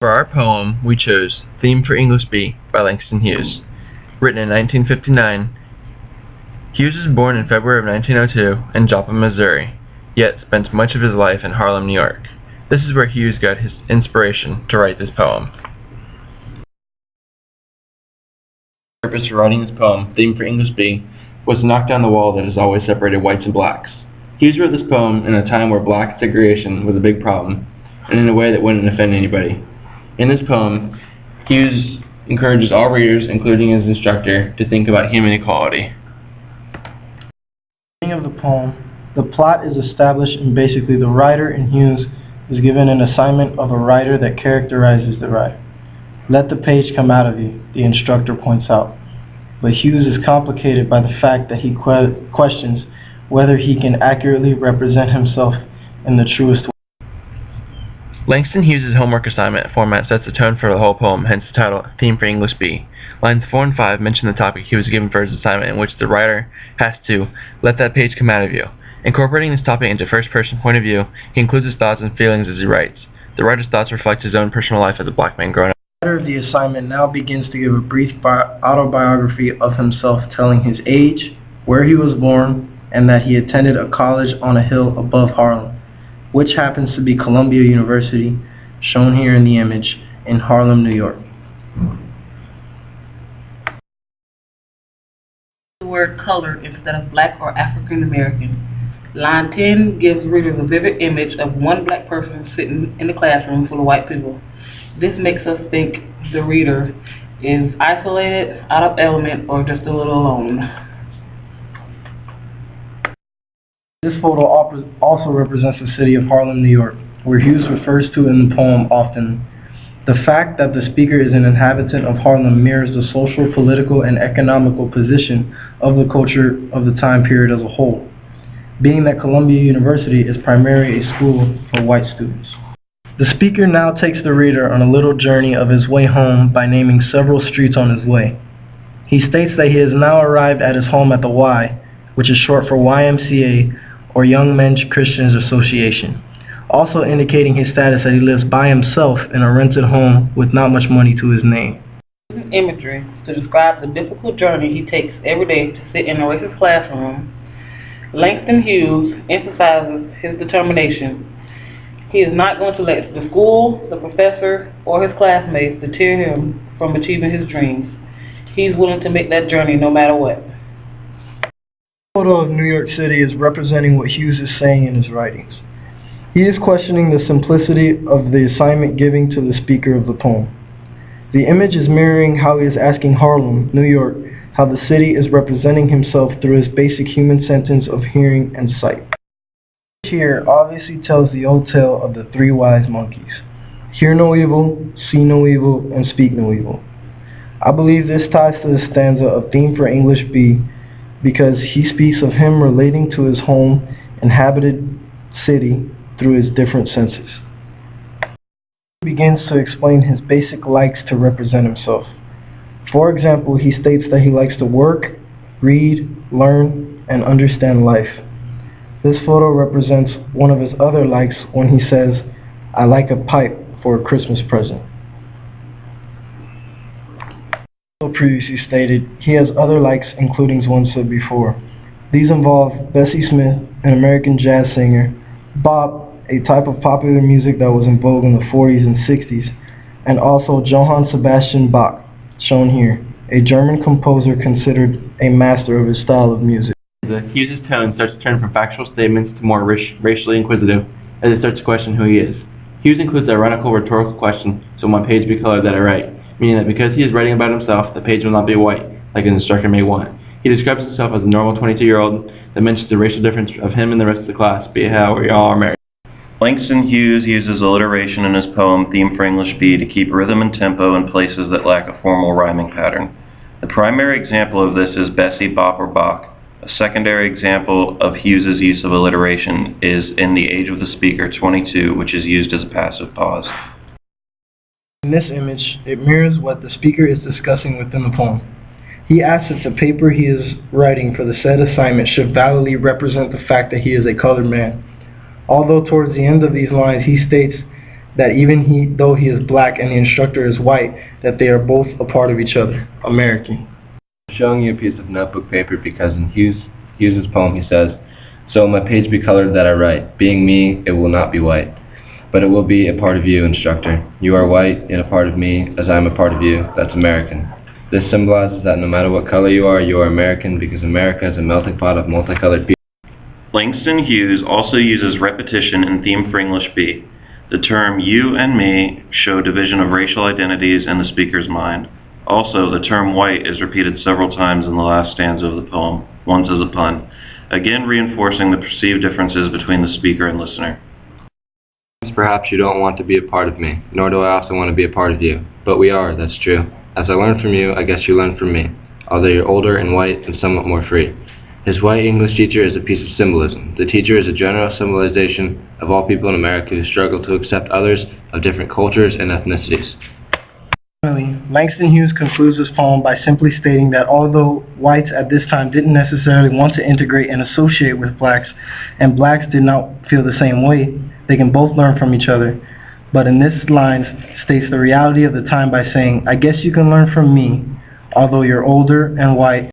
For our poem, we chose Theme for English B by Langston Hughes. Written in 1959, Hughes was born in February of 1902 in Joplin, Missouri, yet spent much of his life in Harlem, New York. This is where Hughes got his inspiration to write this poem. The purpose for writing this poem, Theme for English B, was to knock down the wall that has always separated whites and blacks. Hughes wrote this poem in a time where black segregation was a big problem, and in a way that wouldn't offend anybody. In this poem, Hughes encourages all readers, including his instructor, to think about human equality. At the beginning of the poem, the plot is established, and basically the writer and Hughes is given an assignment of a writer that characterizes the writer. Let the page come out of you, the instructor points out. But Hughes is complicated by the fact that he questions whether he can accurately represent himself in the truest way. Langston Hughes' homework assignment format sets the tone for the whole poem, hence the title, Theme for English B. Lines 4 and 5 mention the topic he was given for his assignment, in which the writer has to let that page come out of you. Incorporating this topic into first-person point of view, he includes his thoughts and feelings as he writes. The writer's thoughts reflect his own personal life as a black man growing up. The writer of the assignment now begins to give a brief autobiography of himself, telling his age, where he was born, and that he attended a college on a hill above Harlem, which happens to be Columbia University, shown here in the image, in Harlem, New York. The word colored instead of black or African American. Line 10 gives readers a vivid image of one black person sitting in a classroom full of white people. This makes us think the reader is isolated, out of element, or just a little alone. This photo also represents the city of Harlem, New York, where Hughes refers to in the poem often. The fact that the speaker is an inhabitant of Harlem mirrors the social, political, and economical position of the culture of the time period as a whole, being that Columbia University is primarily a school for white students. The speaker now takes the reader on a little journey of his way home by naming several streets on his way. He states that he has now arrived at his home at the Y, which is short for YMCA, or Young Men's Christians Association, also indicating his status that he lives by himself in a rented home with not much money to his name. Imagery to describe the difficult journey he takes every day to sit in a racist classroom, Langston Hughes emphasizes his determination. He is not going to let the school, the professor, or his classmates deter him from achieving his dreams. He's willing to make that journey no matter what. The photo of New York City is representing what Hughes is saying in his writings. He is questioning the simplicity of the assignment given to the speaker of the poem. The image is mirroring how he is asking Harlem, New York, how the city is representing himself through his basic human sentence of hearing and sight. Here obviously tells the old tale of the three wise monkeys. Hear no evil, see no evil, and speak no evil. I believe this ties to the stanza of Theme for English B, because he speaks of him relating to his home, inhabited city, through his different senses. He begins to explain his basic likes to represent himself. For example, he states that he likes to work, read, learn, and understand life. This photo represents one of his other likes when he says, "I like a pipe for a Christmas present." Previously stated, he has other likes, including one said before. These involve Bessie Smith, an American jazz singer, bop, a type of popular music that was in vogue in the 40s and 60s, and also Johann Sebastian Bach, shown here, a German composer considered a master of his style of music. Hughes' tone starts to turn from factual statements to more racially inquisitive as he starts to question who he is. Hughes includes the ironical rhetorical question, "So my page be colored that I write?" meaning that because he is writing about himself, the page will not be white, like an instructor may want. He describes himself as a normal 22-year-old that mentions the racial difference of him and the rest of the class, be it how we all are married. Langston Hughes uses alliteration in his poem Theme for English B to keep rhythm and tempo in places that lack a formal rhyming pattern. The primary example of this is Bessie, Bop, or Bach. A secondary example of Hughes' use of alliteration is in the age of the speaker, 22, which is used as a passive pause. In this image, it mirrors what the speaker is discussing within the poem. He asks if the paper he is writing for the said assignment should validly represent the fact that he is a colored man. Although towards the end of these lines he states that even though he is black and the instructor is white, that they are both a part of each other. American. I'm showing you a piece of notebook paper because in Hughes's poem he says, "So my page be colored that I write. Being me, it will not be white. But it will be a part of you, instructor. You are white, yet a part of me, as I am a part of you. That's American." This symbolizes that no matter what color you are American, because America is a melting pot of multicolored people. Langston Hughes also uses repetition in Theme for English B. The term you and me show division of racial identities in the speaker's mind. Also, the term white is repeated several times in the last stanza of the poem, once as a pun, again reinforcing the perceived differences between the speaker and listener. Perhaps you don't want to be a part of me, nor do I also want to be a part of you. But we are, that's true. As I learn from you, I guess you learn from me, although you're older and white and somewhat more free. His white English teacher is a piece of symbolism. The teacher is a general symbolization of all people in America who struggle to accept others of different cultures and ethnicities. Finally, Langston Hughes concludes his poem by simply stating that although whites at this time didn't necessarily want to integrate and associate with blacks, and blacks did not feel the same way, they can both learn from each other. But in this line states the reality of the time by saying, "I guess you can learn from me, although you're older and white."